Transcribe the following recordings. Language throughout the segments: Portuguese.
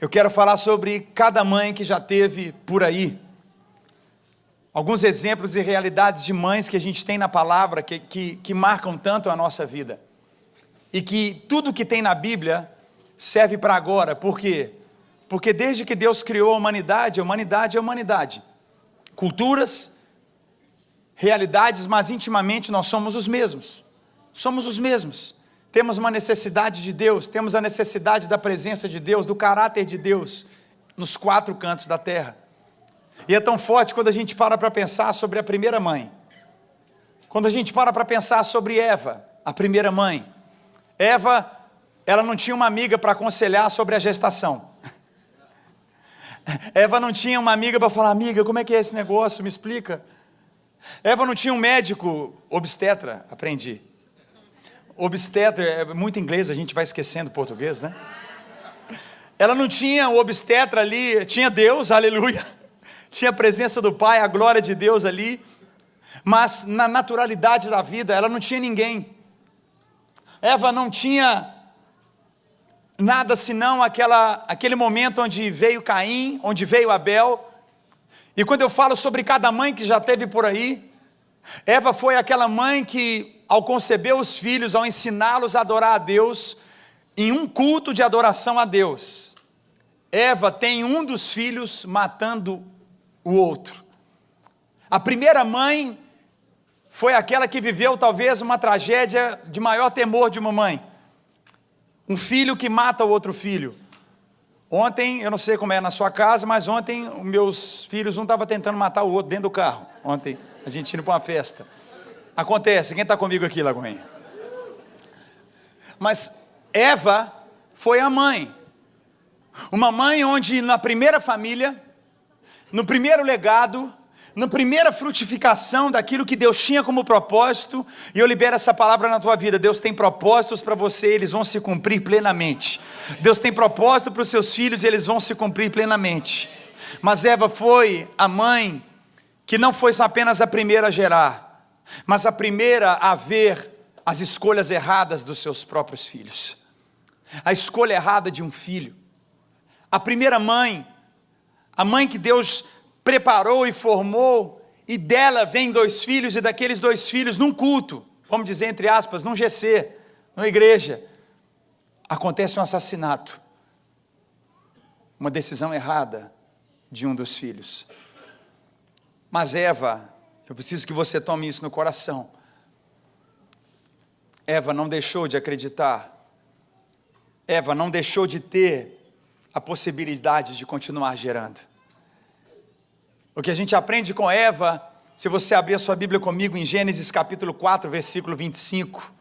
Eu quero falar sobre cada mãe que já teve por aí. Alguns exemplos e realidades de mães que a gente tem na palavra, que marcam tanto a nossa vida. E que tudo que tem na Bíblia serve para agora. Por quê? Porque desde que Deus criou a humanidade é humanidade. Culturas, realidades, mas intimamente nós somos os mesmos. Somos os mesmos. Temos uma necessidade de Deus, temos a necessidade da presença de Deus, do caráter de Deus, nos quatro cantos da terra. E é tão forte quando a gente para pensar sobre a primeira mãe. Quando a gente para pensar sobre Eva, a primeira mãe. Eva, ela não tinha uma amiga para aconselhar sobre a gestação. Eva não tinha uma amiga para falar, amiga, como é que é esse negócio, me explica. Eva não tinha um médico obstetra, aprendi. Obstetra, é muito inglês, a gente vai esquecendo português, né? Ela não tinha o obstetra ali, tinha Deus, aleluia. Tinha a presença do Pai, a glória de Deus ali. Mas na naturalidade da vida, ela não tinha ninguém. Eva não tinha nada senão aquele momento onde veio Caim, onde veio Abel. E quando eu falo sobre cada mãe que já teve por aí, Eva foi aquela mãe que, ao conceber os filhos, ao ensiná-los a adorar a Deus, em um culto de adoração a Deus, Eva tem um dos filhos matando o outro. A primeira mãe foi aquela que viveu talvez uma tragédia de maior temor de uma mãe. Um filho que mata o outro filho. Ontem, eu não sei como é na sua casa, mas ontem meus filhos, um estava tentando matar o outro dentro do carro. Ontem, a gente indo para uma festa. Acontece, quem está comigo aqui, Lagoinha? Mas Eva foi a mãe. Uma mãe onde na primeira família, no primeiro legado, na primeira frutificação daquilo que Deus tinha como propósito, e eu libero essa palavra na tua vida, Deus tem propósitos para você, eles vão se cumprir plenamente. Deus tem propósito para os seus filhos, e eles vão se cumprir plenamente. Mas Eva foi a mãe que não foi apenas a primeira a gerar, mas a primeira a ver as escolhas erradas dos seus próprios filhos. A escolha errada de um filho. A primeira mãe, a mãe que Deus preparou e formou, e dela vem dois filhos, e daqueles dois filhos, num culto, vamos dizer entre aspas, num GC, numa igreja, acontece um assassinato, uma decisão errada de um dos filhos. Mas Eva, eu preciso que você tome isso no coração, Eva não deixou de acreditar, Eva não deixou de ter a possibilidade de continuar gerando. O que a gente aprende com Eva, se você abrir a sua Bíblia comigo em Gênesis capítulo 4, versículo 25,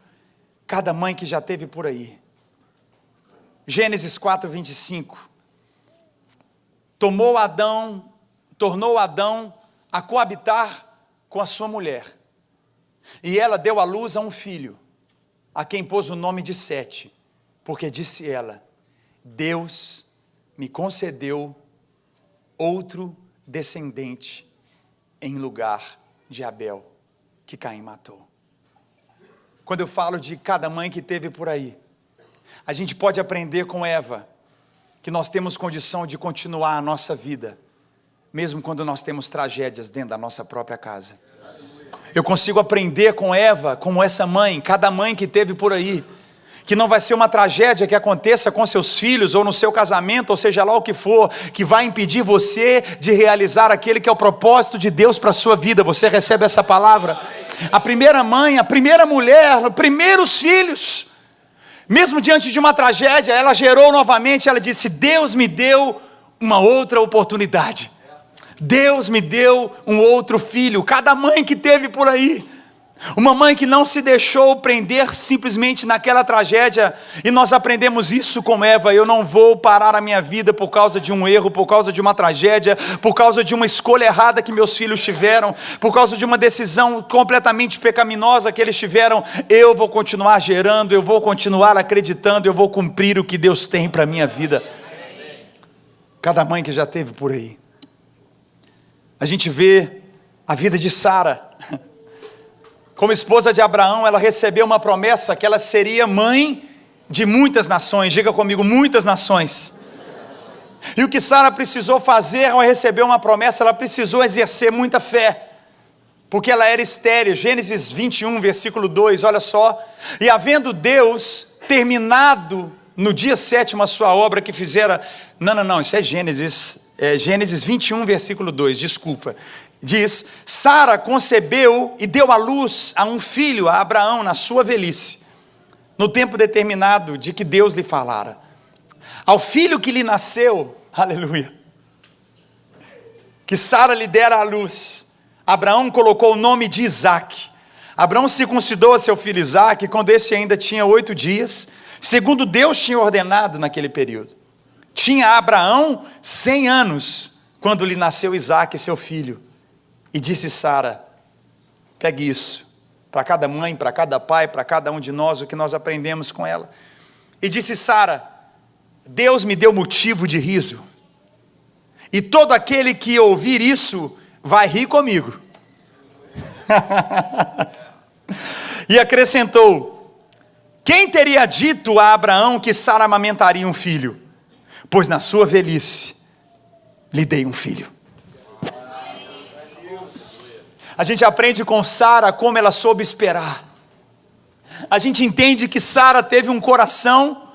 cada mãe que já teve por aí. Gênesis 4, 25. Tornou Adão a coabitar com a sua mulher. E ela deu à luz a um filho, a quem pôs o nome de Sete, porque disse ela, Deus me concedeu outro descendente em lugar de Abel, que Caim matou. Quando eu falo de cada mãe que teve por aí, a gente pode aprender com Eva, que nós temos condição de continuar a nossa vida, mesmo quando nós temos tragédias dentro da nossa própria casa. Eu consigo aprender com Eva, como essa mãe, cada mãe que teve por aí, que não vai ser uma tragédia que aconteça com seus filhos, ou no seu casamento, ou seja lá o que for, que vai impedir você de realizar aquele que é o propósito de Deus para a sua vida. Você recebe essa palavra? A primeira mãe, a primeira mulher, os primeiros filhos, mesmo diante de uma tragédia, ela gerou novamente, ela disse, Deus me deu uma outra oportunidade. Deus me deu um outro filho. Cada mãe que teve por aí, uma mãe que não se deixou prender simplesmente naquela tragédia, e nós aprendemos isso com Eva. Eu não vou parar a minha vida por causa de um erro, por causa de uma tragédia, por causa de uma escolha errada que meus filhos tiveram, por causa de uma decisão completamente pecaminosa que eles tiveram. Eu vou continuar gerando, eu vou continuar acreditando, eu vou cumprir o que Deus tem para a minha vida. Cada mãe que já teve por aí. A gente vê a vida de Sara. Como esposa de Abraão, ela recebeu uma promessa que ela seria mãe de muitas nações. Diga comigo, muitas nações. E o que Sara precisou fazer ao receber uma promessa, ela precisou exercer muita fé, porque ela era estéril. Gênesis 21, versículo 2, olha só. E havendo Deus terminado no dia 7º a sua obra que fizera... Não, isso é Gênesis 21, versículo 2, desculpa. Diz, Sara concebeu e deu à luz a um filho, a Abraão, na sua velhice, no tempo determinado de que Deus lhe falara. Ao filho que lhe nasceu, aleluia, que Sara lhe dera à luz, Abraão colocou o nome de Isaque. Abraão circuncidou a seu filho Isaque quando este ainda tinha 8 dias, segundo Deus tinha ordenado naquele período. Tinha Abraão 100 anos, quando lhe nasceu Isaque, seu filho. E disse Sara, pegue isso, para cada mãe, para cada pai, para cada um de nós, o que nós aprendemos com ela. E disse Sara, Deus me deu motivo de riso, e todo aquele que ouvir isso, vai rir comigo. E acrescentou, quem teria dito a Abraão que Sara amamentaria um filho? Pois na sua velhice, lhe dei um filho. A gente aprende com Sara como ela soube esperar. A gente entende que Sara teve um coração,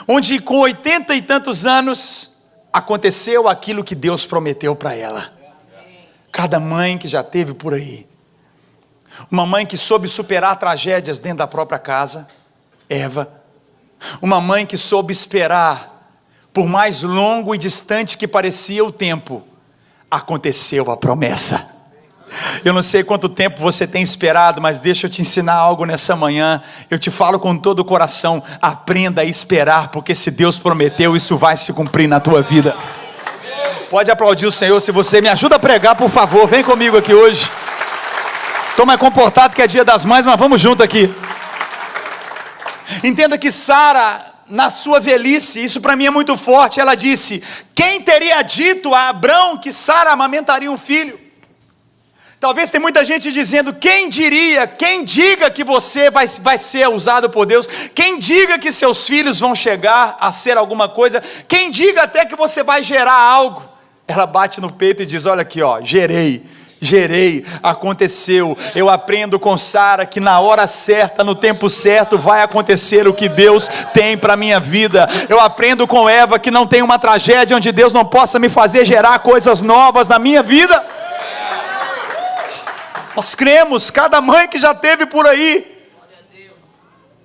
onde com 80 e tantos anos, aconteceu aquilo que Deus prometeu para ela. Cada mãe que já teve por aí, uma mãe que soube superar tragédias dentro da própria casa, Eva. Uma mãe que soube esperar, por mais longo e distante que parecia o tempo, aconteceu a promessa. Eu não sei quanto tempo você tem esperado, mas deixa eu te ensinar algo nessa manhã. Eu te falo com todo o coração, aprenda a esperar, porque se Deus prometeu, isso vai se cumprir na tua vida. Pode aplaudir o Senhor. Se você me ajuda a pregar, por favor, vem comigo aqui hoje. Estou mais comportado que é dia das mães, mas vamos junto aqui. Entenda que Sara, na sua velhice, isso para mim é muito forte, ela disse, quem teria dito a Abrão que Sara amamentaria um filho? Talvez tem muita gente dizendo, quem diria, quem diga que você vai ser usado por Deus, quem diga que seus filhos vão chegar a ser alguma coisa, quem diga até que você vai gerar algo. Ela bate no peito e diz, olha aqui, ó, gerei, aconteceu. Eu aprendo com Sara que na hora certa, no tempo certo, vai acontecer o que Deus tem para a minha vida. Eu aprendo com Eva que não tem uma tragédia onde Deus não possa me fazer gerar coisas novas na minha vida. Nós cremos, cada mãe que já teve por aí,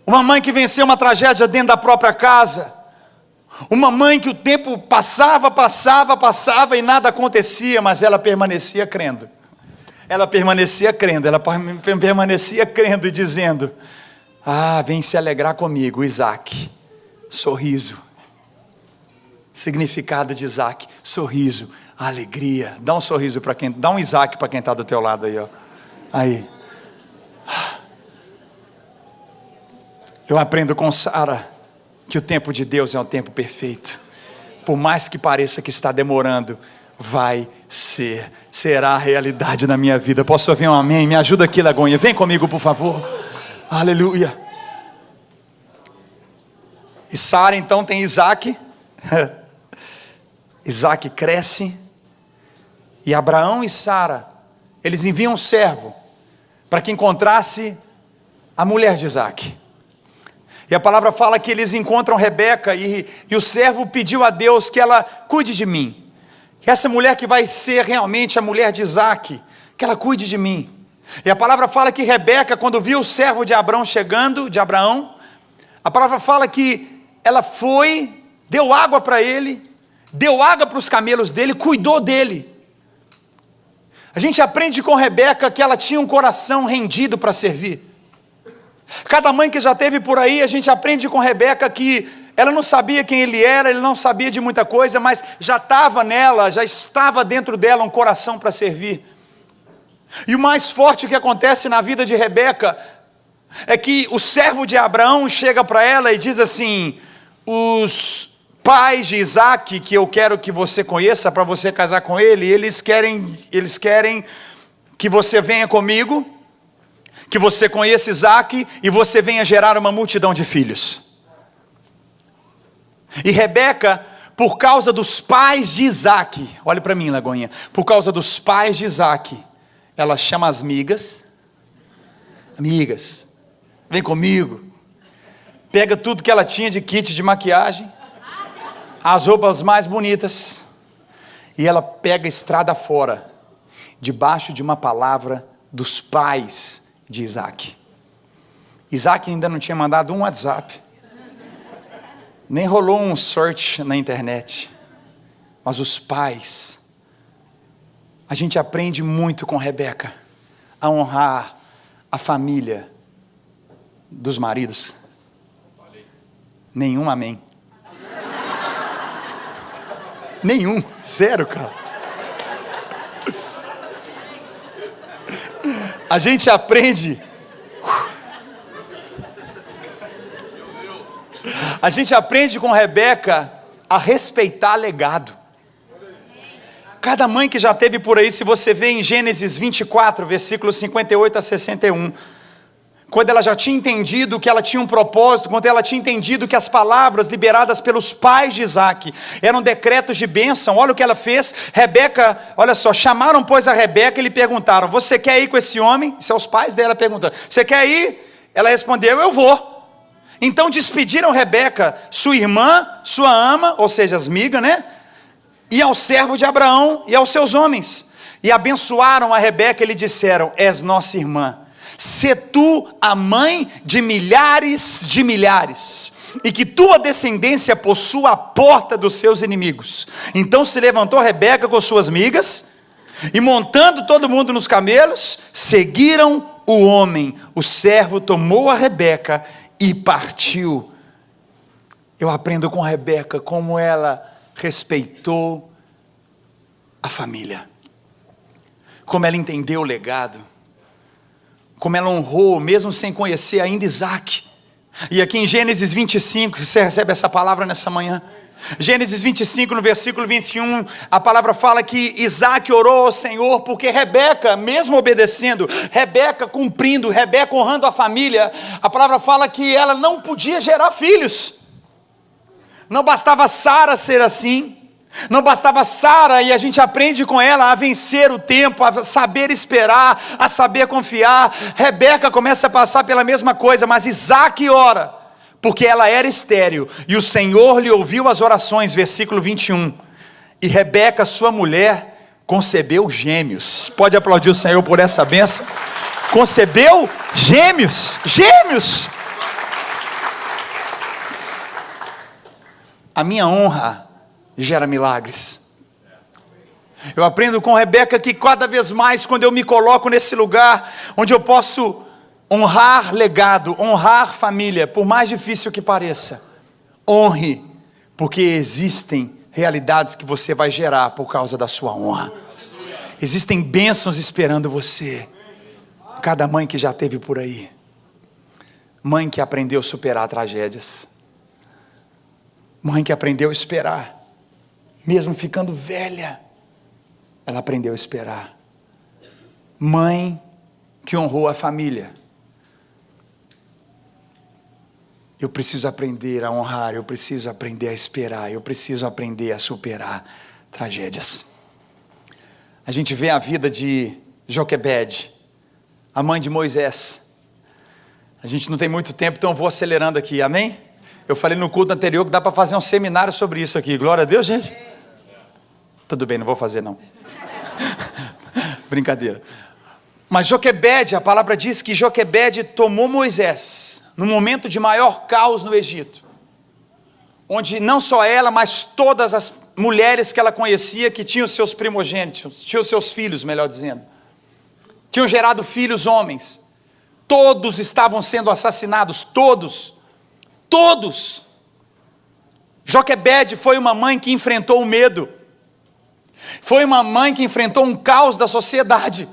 uma mãe que venceu uma tragédia dentro da própria casa, uma mãe que o tempo passava e nada acontecia, mas ela permanecia crendo, ela permanecia crendo e dizendo, vem se alegrar comigo, Isaque, sorriso, significado de Isaque, sorriso, alegria, dá um sorriso para quem, dá um Isaque para quem está do teu lado aí, ó. Aí, eu aprendo com Sara que o tempo de Deus é um tempo perfeito. Por mais que pareça que está demorando, será a realidade na minha vida. Posso ouvir um amém? Me ajuda aqui, Lagoinha, vem comigo por favor. Aleluia. E Sara então tem Isaque. Isaque cresce. E Abraão e Sara, eles enviam um servo para que encontrasse a mulher de Isaque. E a palavra fala que eles encontram Rebeca e o servo pediu a Deus que ela cuide de mim. Que essa mulher que vai ser realmente a mulher de Isaque, que ela cuide de mim. E a palavra fala que Rebeca, quando viu o servo de Abraão chegando, a palavra fala que ela foi, deu água para ele, deu água para os camelos dele, cuidou dele. A gente aprende com Rebeca que ela tinha um coração rendido para servir. Cada mãe que já teve por aí, a gente aprende com Rebeca que ela não sabia quem ele era, ele não sabia de muita coisa, mas já estava nela, já estava dentro dela um coração para servir. E o mais forte que acontece na vida de Rebeca é que o servo de Abraão chega para ela e diz assim, os pais de Isaque, que eu quero que você conheça para você casar com ele, eles querem que você venha comigo, que você conheça Isaque e você venha gerar uma multidão de filhos. E Rebeca, por causa dos pais de Isaac, olhe para mim, Lagoinha, por causa dos pais de Isaac, ela chama as amigas, vem comigo, pega tudo que ela tinha de kit de maquiagem, as roupas mais bonitas, e ela pega a estrada fora, debaixo de uma palavra dos pais de Isaac. Isaac ainda não tinha mandado um WhatsApp, nem rolou um search na internet, mas os pais, a gente aprende muito com Rebeca, a honrar a família dos maridos. Nenhum amém. Nenhum, zero, cara. A gente aprende com Rebeca a respeitar legado. Cada mãe que já teve por aí, se você vê em Gênesis 24, versículos 58 a 61, quando ela já tinha entendido que ela tinha um propósito, quando ela tinha entendido que as palavras liberadas pelos pais de Isaac eram decretos de bênção, olha o que ela fez. Rebeca, olha só, chamaram pois a Rebeca e lhe perguntaram: você quer ir com esse homem? Seus pais dela perguntando: você quer ir? Ela respondeu: eu vou. Então despediram Rebeca, sua irmã, sua ama, ou seja, as migas, né? E ao servo de Abraão e aos seus homens. E abençoaram a Rebeca e lhe disseram: és nossa irmã, sê tu a mãe de milhares, e que tua descendência possua a porta dos seus inimigos. Então se levantou Rebeca com suas migas, e montando todo mundo nos camelos, seguiram o homem. O servo tomou a Rebeca e partiu. Eu aprendo com Rebeca como ela respeitou a família, como ela entendeu o legado, como ela honrou, mesmo sem conhecer ainda Isaac. E aqui em Gênesis 25, você recebe essa palavra nessa manhã. Gênesis 25, no versículo 21, a palavra fala que Isaac orou ao Senhor, porque Rebeca, mesmo obedecendo, Rebeca cumprindo, Rebeca honrando a família, a palavra fala que ela não podia gerar filhos. Não bastava Sara ser assim, não bastava Sara, e a gente aprende com ela a vencer o tempo, a saber esperar, a saber confiar. Rebeca começa a passar pela mesma coisa, mas Isaac ora, porque ela era estéril, e o Senhor lhe ouviu as orações, versículo 21, e Rebeca, sua mulher, concebeu gêmeos. Pode aplaudir o Senhor por essa bênção. Concebeu gêmeos. A minha honra gera milagres. Eu aprendo com Rebeca que cada vez mais, quando eu me coloco nesse lugar, onde eu posso honrar legado, honrar família, por mais difícil que pareça, honre, porque existem realidades que você vai gerar por causa da sua honra. Existem bênçãos esperando você. Cada mãe que já teve por aí, mãe que aprendeu a superar tragédias, mãe que aprendeu a esperar, mesmo ficando velha, ela aprendeu a esperar. Mãe que honrou a família. Eu preciso aprender a honrar, eu preciso aprender a esperar, eu preciso aprender a superar tragédias. A gente vê a vida de Joquebede, a mãe de Moisés. A gente não tem muito tempo, então eu vou acelerando aqui, amém? Eu falei no culto anterior que dá para fazer um seminário sobre isso aqui. Glória a Deus, gente. Tudo bem, não vou fazer não. Brincadeira. Mas Joquebede, a palavra diz que Joquebede tomou Moisés no momento de maior caos no Egito, onde não só ela, mas todas as mulheres que ela conhecia, que tinham seus primogênitos, tinham seus filhos, melhor dizendo, tinham gerado filhos homens, todos estavam sendo assassinados, todos. Joquebede foi uma mãe que enfrentou o medo, foi uma mãe que enfrentou um caos da sociedade,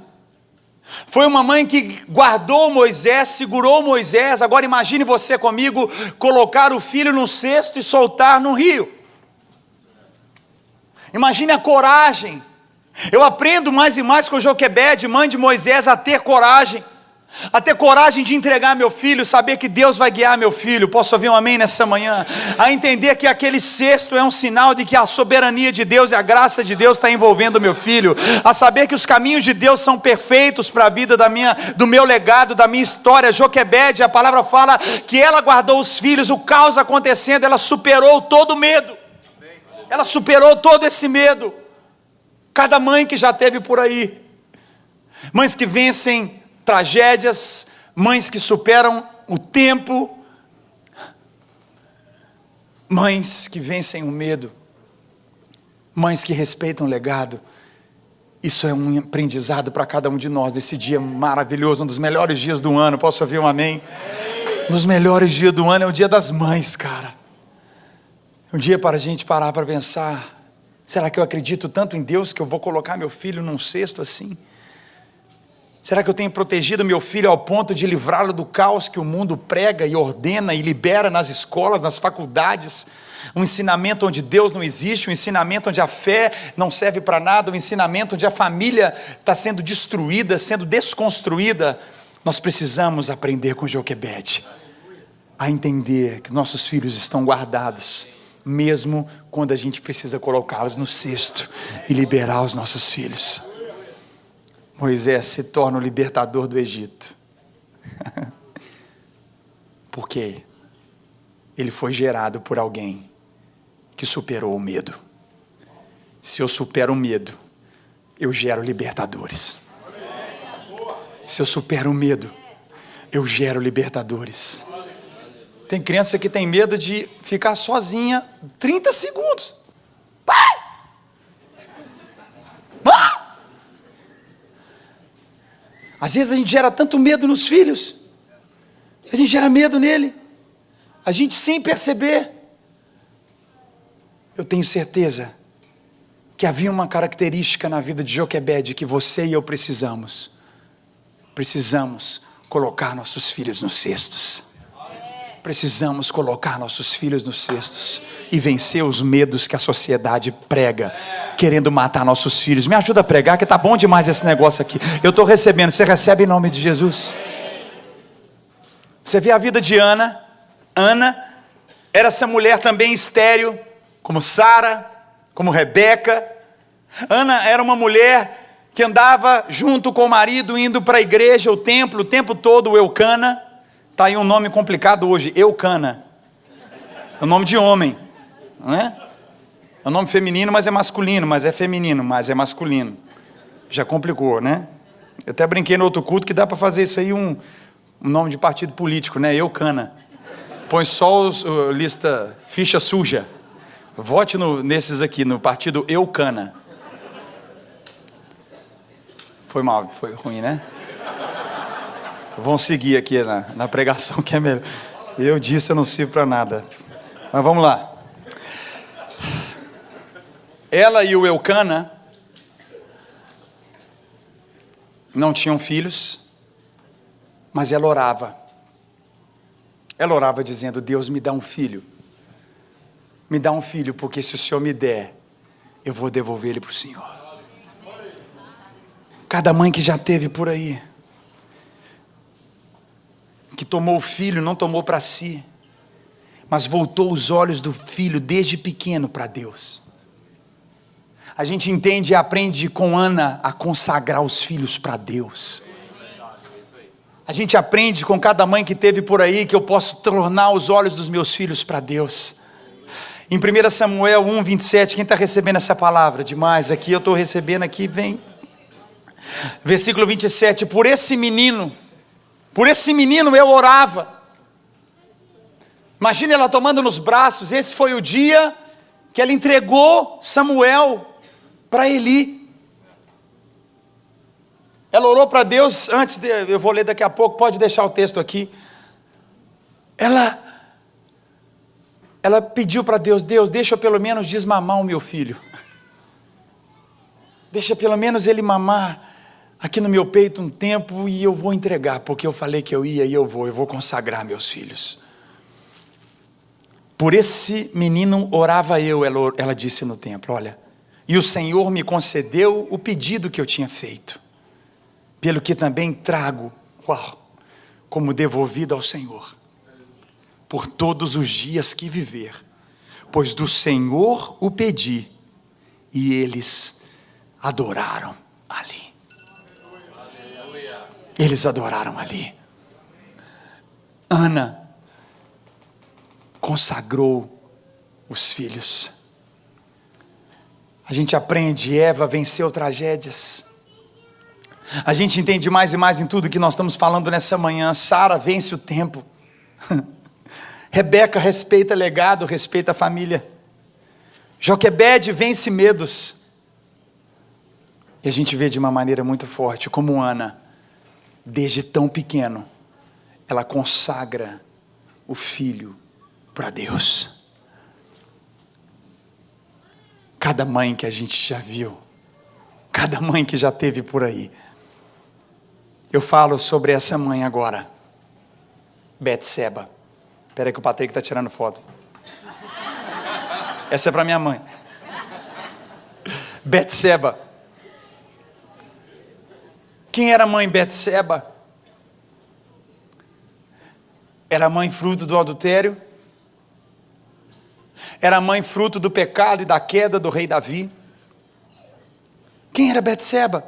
foi uma mãe que guardou Moisés, segurou Moisés. Agora imagine você comigo, colocar o filho no cesto e soltar no rio. Imagine a coragem. Eu aprendo mais e mais com Joquebede, mãe de Moisés, a ter coragem. a ter coragem de entregar meu filho, saber que Deus vai guiar meu filho, posso ouvir um amém nessa manhã? A entender que aquele cesto é um sinal de que a soberania de Deus e a graça de Deus está envolvendo meu filho, a saber que os caminhos de Deus são perfeitos para a vida do meu legado, da minha história. Joquebede, a palavra fala que ela guardou os filhos, o caos acontecendo, ela superou todo o medo, ela superou todo esse medo. Cada mãe que já teve por aí, mães que vencem tragédias, mães que superam o tempo, mães que vencem o medo, mães que respeitam o legado. Isso é um aprendizado para cada um de nós, desse dia maravilhoso, um dos melhores dias do ano. Posso ouvir um amém? Um dos melhores dias do ano é o dia das mães, cara. Um dia para a gente parar para pensar, será que eu acredito tanto em Deus que eu vou colocar meu filho num cesto assim? Será que eu tenho protegido meu filho ao ponto de livrá-lo do caos que o mundo prega e ordena e libera nas escolas, nas faculdades? Um ensinamento onde Deus não existe, um ensinamento onde a fé não serve para nada, um ensinamento onde a família está sendo destruída, sendo desconstruída. Nós precisamos aprender com Joquebede a entender que nossos filhos estão guardados, mesmo quando a gente precisa colocá-los no cesto e liberar os nossos filhos. Moisés se torna o libertador do Egito. Por quê? Ele foi gerado por alguém que superou o medo. Se eu supero o medo, eu gero libertadores. Se eu supero o medo, eu gero libertadores. Tem criança que tem medo de ficar sozinha 30 segundos. Pai! Ah! Às vezes a gente gera tanto medo nos filhos, a gente gera medo nele, a gente sem perceber. Eu tenho certeza que havia uma característica na vida de Joquebede que você e eu precisamos colocar nossos filhos nos cestos. Precisamos colocar nossos filhos nos cestos e vencer os medos que a sociedade prega, querendo matar nossos filhos. Me ajuda a pregar, que tá bom demais esse negócio aqui. Eu estou recebendo, você recebe em nome de Jesus. Você vê a vida de Ana. Ana era essa mulher também estéril, como Sara, como Rebeca. Ana era uma mulher que andava junto com o marido, indo para a igreja, o templo, o tempo todo. O Eucana. Está aí um nome complicado hoje, Eucana. É um nome de homem, não é? É um nome feminino, mas é masculino, mas é feminino, mas é masculino. Já complicou, né? Eu até brinquei no outro culto que dá para fazer isso aí um nome de partido político, né? Eucana. Põe só lista, ficha suja. Vote nesses aqui, no partido Eucana. Foi mal, foi ruim, né? Vamos seguir aqui na pregação que é melhor. Eu disse, eu não sirvo para nada. Mas vamos lá. Ela e o Eucana não tinham filhos, mas ela orava. Ela orava dizendo: Deus, me dá um filho. Me dá um filho, porque se o Senhor me der, eu vou devolver ele para o Senhor. Cada mãe que já teve por aí, que tomou o filho, não tomou para si, mas voltou os olhos do filho desde pequeno para Deus. A gente entende e aprende com Ana a consagrar os filhos para Deus. A gente aprende com cada mãe que teve por aí que eu posso tornar os olhos dos meus filhos para Deus. Em 1 Samuel 1:27, quem está recebendo essa palavra demais aqui? Eu estou recebendo aqui, vem. Versículo 27, por esse menino eu orava. Imagina ela tomando nos braços. Esse foi o dia que ela entregou Samuel para Eli. Ela orou para Deus eu vou ler daqui a pouco, pode deixar o texto aqui. Ela pediu para Deus: Deus, deixa eu pelo menos desmamar o meu filho. Deixa pelo menos ele mamar aqui no meu peito um tempo e eu vou entregar, porque eu falei que eu ia e eu vou consagrar meus filhos. Por esse menino orava eu, ela disse no templo, olha, e o Senhor me concedeu o pedido que eu tinha feito, pelo que também trago, como devolvida ao Senhor, por todos os dias que viver, pois do Senhor o pedi, e eles adoraram ali. Eles adoraram ali. Ana consagrou os filhos. A gente aprende, Eva venceu tragédias. A gente entende mais e mais em tudo que nós estamos falando nessa manhã. Sara vence o tempo. Rebeca respeita legado, respeita a família. Joquebede vence medos. E a gente vê de uma maneira muito forte como Ana, desde tão pequeno, ela consagra o filho para Deus. Cada mãe que a gente já viu, cada mãe que já teve por aí. Eu falo sobre essa mãe agora, Betseba. Espera aí que o Patrick está tirando foto. Essa é para minha mãe. Betseba. Quem era a mãe Betseba? Era a mãe fruto do adultério? Era a mãe fruto do pecado e da queda do rei Davi? Quem era Betseba?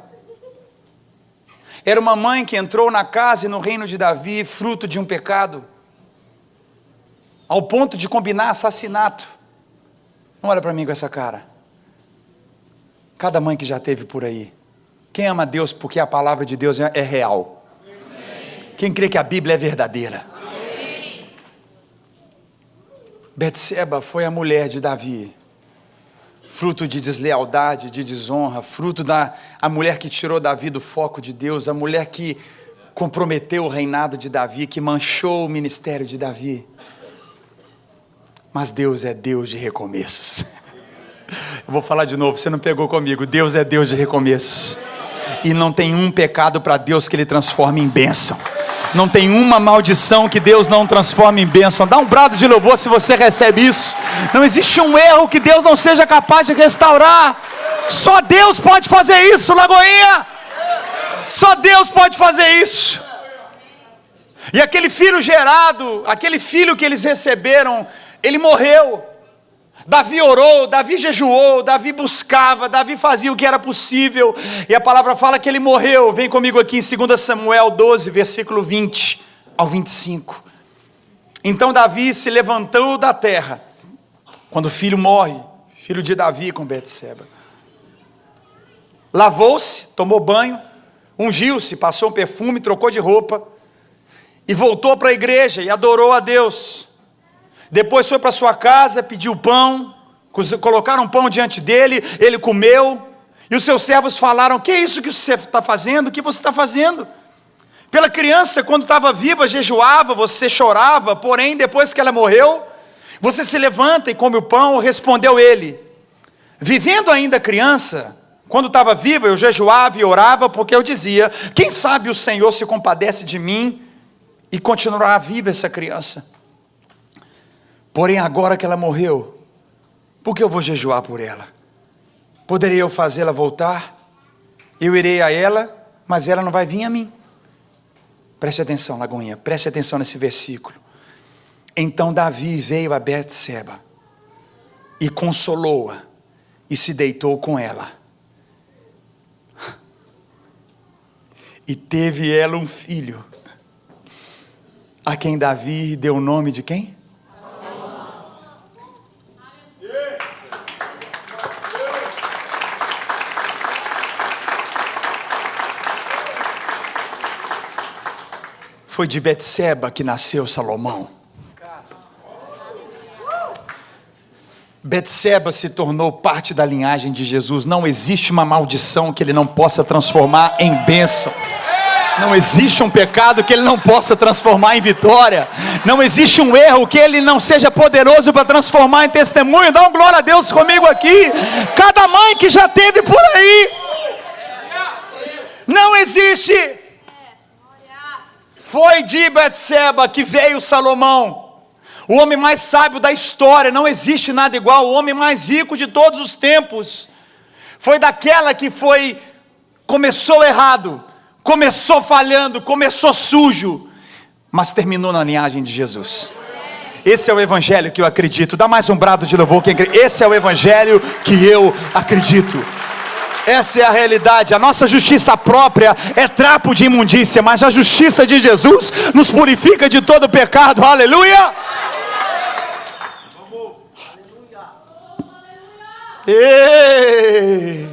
Era uma mãe que entrou na casa e no reino de Davi, fruto de um pecado, ao ponto de combinar assassinato. Não olha para mim com essa cara. Cada mãe que já teve por aí. Quem ama Deus porque a palavra de Deus é real? Amém. Quem crê que a Bíblia é verdadeira? Amém. Betseba foi a mulher de Davi, fruto de deslealdade, de desonra, fruto a mulher que tirou Davi do foco de Deus, a mulher que comprometeu o reinado de Davi, que manchou o ministério de Davi. Mas Deus é Deus de recomeços. Eu vou falar de novo, você não pegou comigo. Deus é Deus de recomeços. E não tem um pecado para Deus que Ele transforme em bênção. Não tem uma maldição que Deus não transforme em bênção. Dá um brado de louvor se você recebe isso. Não existe um erro que Deus não seja capaz de restaurar. Só Deus pode fazer isso, Lagoinha. Só Deus pode fazer isso. E aquele filho gerado, aquele filho que eles receberam, ele morreu. Davi orou, Davi jejuou, Davi buscava, Davi fazia o que era possível, e a palavra fala que ele morreu. Vem comigo aqui em 2 Samuel 12, versículo 20 ao 25. Então Davi se levantou da terra, quando o filho morre, filho de Davi com Betseba. Lavou-se, tomou banho, ungiu-se, passou um perfume, trocou de roupa, e voltou para a igreja e adorou a Deus. Depois foi para sua casa, pediu pão, colocaram pão diante dele, ele comeu, e os seus servos falaram: que é isso que você está fazendo? O que você está fazendo? Pela criança, quando estava viva, jejuava, você chorava, porém, depois que ela morreu, você se levanta e come o pão. Respondeu ele: vivendo ainda criança, quando estava viva, eu jejuava e orava, porque eu dizia: quem sabe o Senhor se compadece de mim e continuará viva essa criança. Porém, agora que ela morreu, por que eu vou jejuar por ela? Poderia eu fazê-la voltar? Eu irei a ela, mas ela não vai vir a mim. Preste atenção, Lagoinha, preste atenção nesse versículo. Então Davi veio a Betseba e consolou-a e se deitou com ela. E teve ela um filho, a quem Davi deu o nome de quem? Foi de Betseba que nasceu Salomão. Betseba se tornou parte da linhagem de Jesus. Não existe uma maldição que ele não possa transformar em bênção. Não existe um pecado que ele não possa transformar em vitória. Não existe um erro que ele não seja poderoso para transformar em testemunho. Dá um glória a Deus comigo aqui. Cada mãe que já teve por aí. Não existe. Foi de Betseba que veio Salomão, o homem mais sábio da história. Não existe nada igual. O homem mais rico de todos os tempos. Foi daquela que começou errado, começou falhando, começou sujo, mas terminou na linhagem de Jesus. Esse é o evangelho que eu acredito. Dá mais um brado de louvor quem crê. Esse é o evangelho que eu acredito. Essa é a realidade. A nossa justiça própria é trapo de imundícia, mas a justiça de Jesus nos purifica de todo pecado. Aleluia! Ei!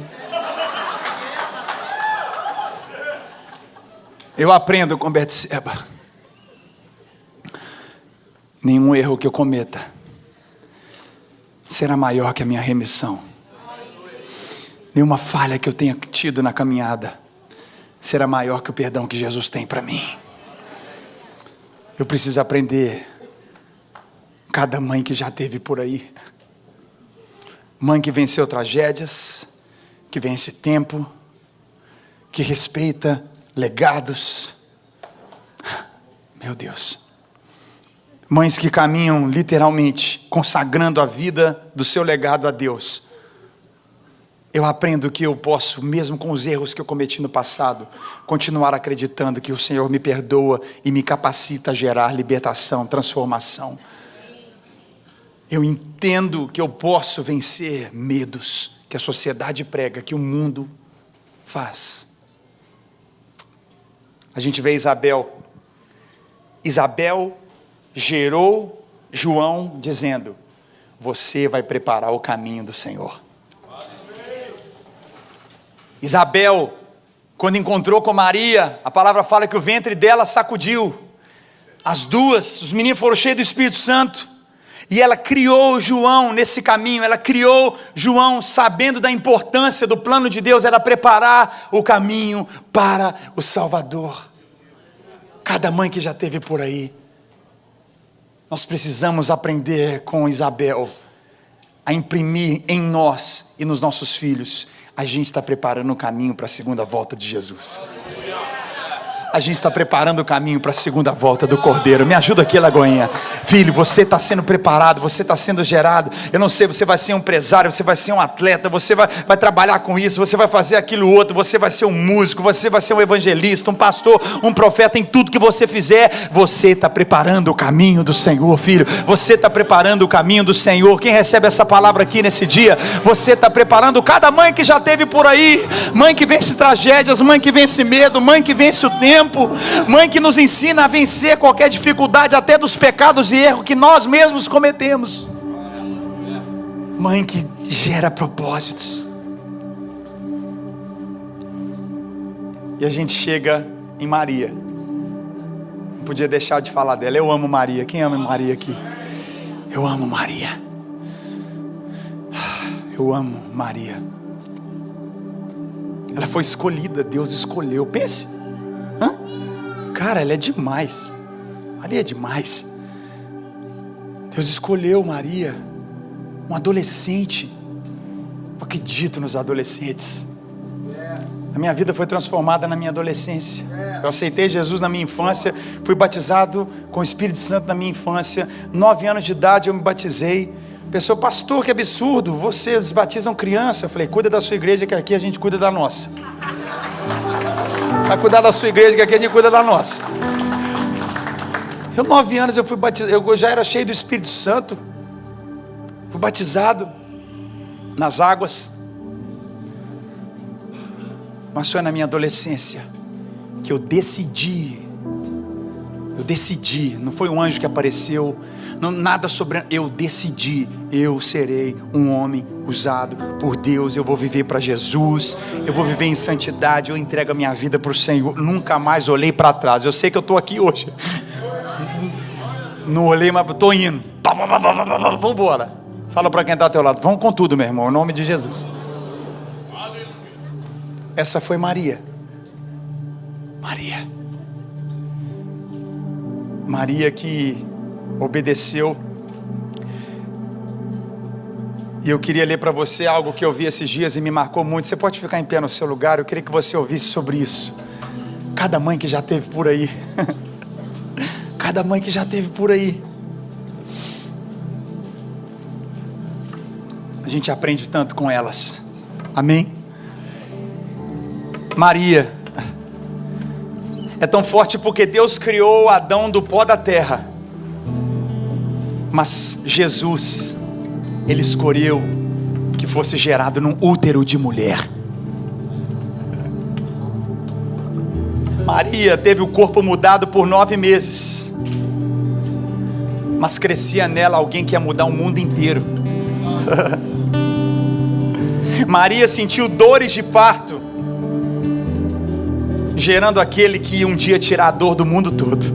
Eu aprendo com Betseba. Nenhum erro que eu cometa será maior que a minha remissão. Nenhuma falha que eu tenha tido na caminhada será maior que o perdão que Jesus tem para mim. Eu preciso aprender. Cada mãe que já teve por aí, mãe que venceu tragédias, que vence tempo, que respeita legados. Meu Deus. Mães que caminham literalmente consagrando a vida do seu legado a Deus. Eu aprendo que eu posso, mesmo com os erros que eu cometi no passado, continuar acreditando que o Senhor me perdoa e me capacita a gerar libertação, transformação. Eu entendo que eu posso vencer medos que a sociedade prega, que o mundo faz. A gente vê Isabel. Isabel gerou João dizendo: você vai preparar o caminho do Senhor. Isabel, quando encontrou com Maria, a palavra fala que o ventre dela sacudiu. As duas, os meninos foram cheios do Espírito Santo. E ela criou João nesse caminho. Ela criou João sabendo da importância do plano de Deus. Era preparar o caminho para o Salvador. Cada mãe que já teve por aí. Nós precisamos aprender com Isabel a imprimir em nós e nos nossos filhos. A gente está preparando o caminho para a segunda volta de Jesus. A gente está preparando o caminho para a segunda volta do Cordeiro. Me ajuda aqui, Lagoinha. Filho, você está sendo preparado, você está sendo gerado. Eu não sei, você vai ser um empresário, você vai ser um atleta, você vai trabalhar com isso, você vai fazer aquilo outro, você vai ser um músico, você vai ser um evangelista, um pastor, um profeta. Em tudo que você fizer, você está preparando o caminho do Senhor, filho. Você está preparando o caminho do Senhor. Quem recebe essa palavra aqui nesse dia, você está preparando. Cada mãe que já teve por aí, mãe que vence tragédias, mãe que vence medo, mãe que vence o tempo, mãe que nos ensina a vencer qualquer dificuldade, até dos pecados e erros que nós mesmos cometemos, mãe que gera propósitos. E a gente chega em Maria. Não podia deixar de falar dela. Eu amo Maria. Quem ama Maria aqui? Eu amo Maria. Eu amo Maria. Ela foi escolhida, Deus escolheu. Pense. Cara, ela é demais. Maria é demais. Deus escolheu Maria, um adolescente. Eu acredito nos adolescentes. A minha vida foi transformada na minha adolescência. Eu aceitei Jesus na minha infância. Fui batizado com o Espírito Santo na minha infância. 9 anos de idade eu me batizei. Pessoa, pastor, que absurdo, vocês batizam criança. Eu falei, cuida da sua igreja que aqui a gente cuida da nossa. Vai cuidar da sua igreja que aqui a gente cuida da nossa. Eu 9 anos eu fui batizado, eu já era cheio do Espírito Santo. Fui batizado nas águas. Mas foi na minha adolescência que eu decidi, não foi um anjo que apareceu, não, nada sobre, eu decidi, eu serei um homem usado por Deus, eu vou viver para Jesus, eu vou viver em santidade, eu entrego a minha vida para o Senhor, nunca mais olhei para trás. Eu sei que eu estou aqui hoje, não olhei, mas estou indo, vamos embora. Fala para quem está ao teu lado, vamos com tudo, meu irmão, em nome de Jesus. Essa foi Maria. Maria que obedeceu. E eu queria ler para você algo que eu vi esses dias e me marcou muito. Você pode ficar em pé no seu lugar. Eu queria que você ouvisse sobre isso. Cada mãe que já teve por aí. Cada mãe que já teve por aí. A gente aprende tanto com elas. Amém? Maria, É tão forte porque Deus criou Adão do pó da terra, mas Jesus, Ele escolheu que fosse gerado num útero de mulher. Maria teve o corpo mudado por 9 meses, mas crescia nela alguém que ia mudar o mundo inteiro. Maria sentiu dores de parto, gerando aquele que ia um dia tirar a dor do mundo todo.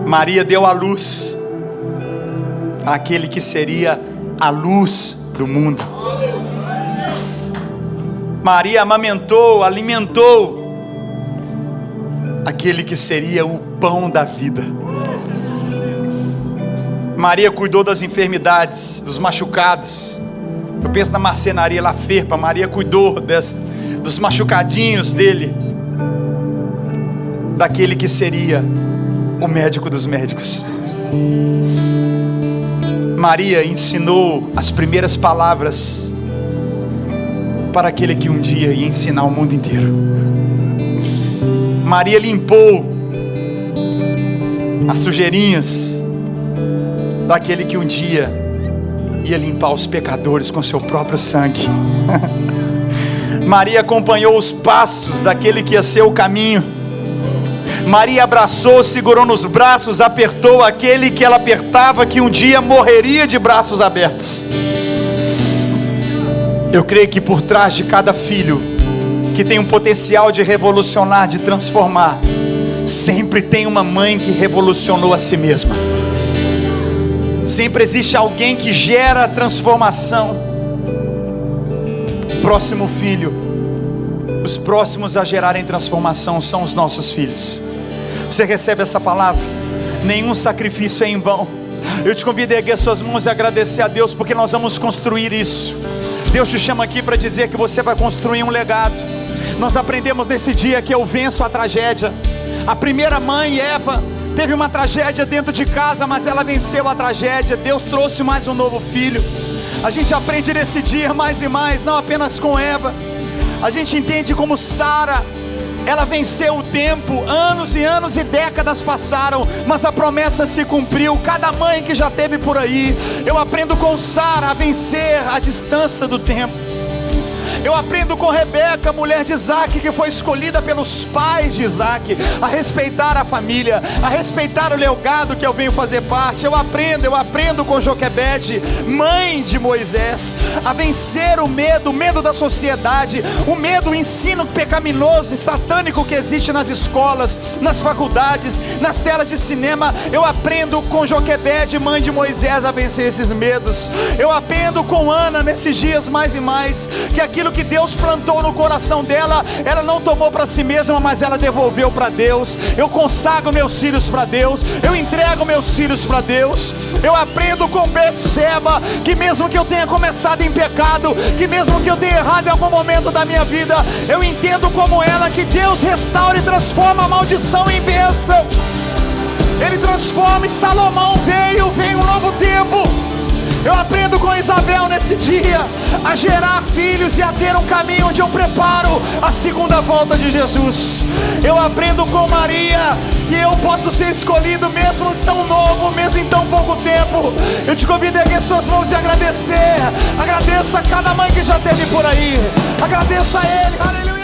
Maria deu à luz aquele que seria a luz do mundo. Maria amamentou, alimentou aquele que seria o pão da vida. Maria cuidou das enfermidades, dos machucados. Eu penso na marcenaria La Ferpa. Maria cuidou dos machucadinhos dele, daquele que seria o médico dos médicos. Maria ensinou as primeiras palavras para aquele que um dia ia ensinar o mundo inteiro. Maria limpou as sujeirinhas daquele que um dia ia limpar os pecadores com seu próprio sangue. Maria acompanhou os passos daquele que ia ser o caminho. Maria abraçou, segurou nos braços, apertou aquele que ela apertava, que um dia morreria de braços abertos. Eu creio que por trás de cada filho que tem um potencial de revolucionar, de transformar, sempre tem uma mãe que revolucionou a si mesma. Sempre existe alguém que gera transformação. Próximo filho, os próximos a gerarem transformação são os nossos filhos. Você recebe essa palavra? Nenhum sacrifício é em vão. Eu te convido a erguer suas mãos e agradecer a Deus, porque nós vamos construir isso. Deus te chama aqui para dizer que você vai construir um legado. Nós aprendemos nesse dia que eu venço a tragédia. A primeira mãe, Eva, teve uma tragédia dentro de casa, mas ela venceu a tragédia. Deus trouxe mais um novo filho. A gente aprende nesse dia mais e mais, não apenas com Eva. A gente entende como Sara, ela venceu o tempo, anos e anos e décadas passaram, mas a promessa se cumpriu. Cada mãe que já teve por aí, eu aprendo com Sara a vencer a distância do tempo. Eu aprendo com Rebeca, mulher de Isaac, que foi escolhida pelos pais de Isaac, a respeitar a família, a respeitar o legado que eu venho fazer parte. Eu aprendo com Joquebede, mãe de Moisés, a vencer o medo da sociedade, o medo, o ensino pecaminoso e satânico que existe nas escolas, nas faculdades, nas telas de cinema. Eu aprendo com Joquebede, mãe de Moisés, a vencer esses medos. Eu aprendo com Ana nesses dias mais e mais, que aquilo que Deus plantou no coração dela, ela não tomou para si mesma, mas ela devolveu para Deus. Eu consagro meus filhos para Deus, eu entrego meus filhos para Deus. Eu aprendo com Betseba, que mesmo que eu tenha começado em pecado, que mesmo que eu tenha errado em algum momento da minha vida, eu entendo como ela que Deus restaura e transforma a maldição em bênção. Ele transforma, e Salomão veio um novo tempo. Eu aprendo com Isabel nesse dia a gerar filhos e a ter um caminho onde eu preparo a segunda volta de Jesus. Eu aprendo com Maria que eu posso ser escolhido mesmo tão novo, mesmo em tão pouco tempo. Eu te convido a erguer suas mãos e agradecer. Agradeça a cada mãe que já esteve por aí. Agradeça a Ele, aleluia.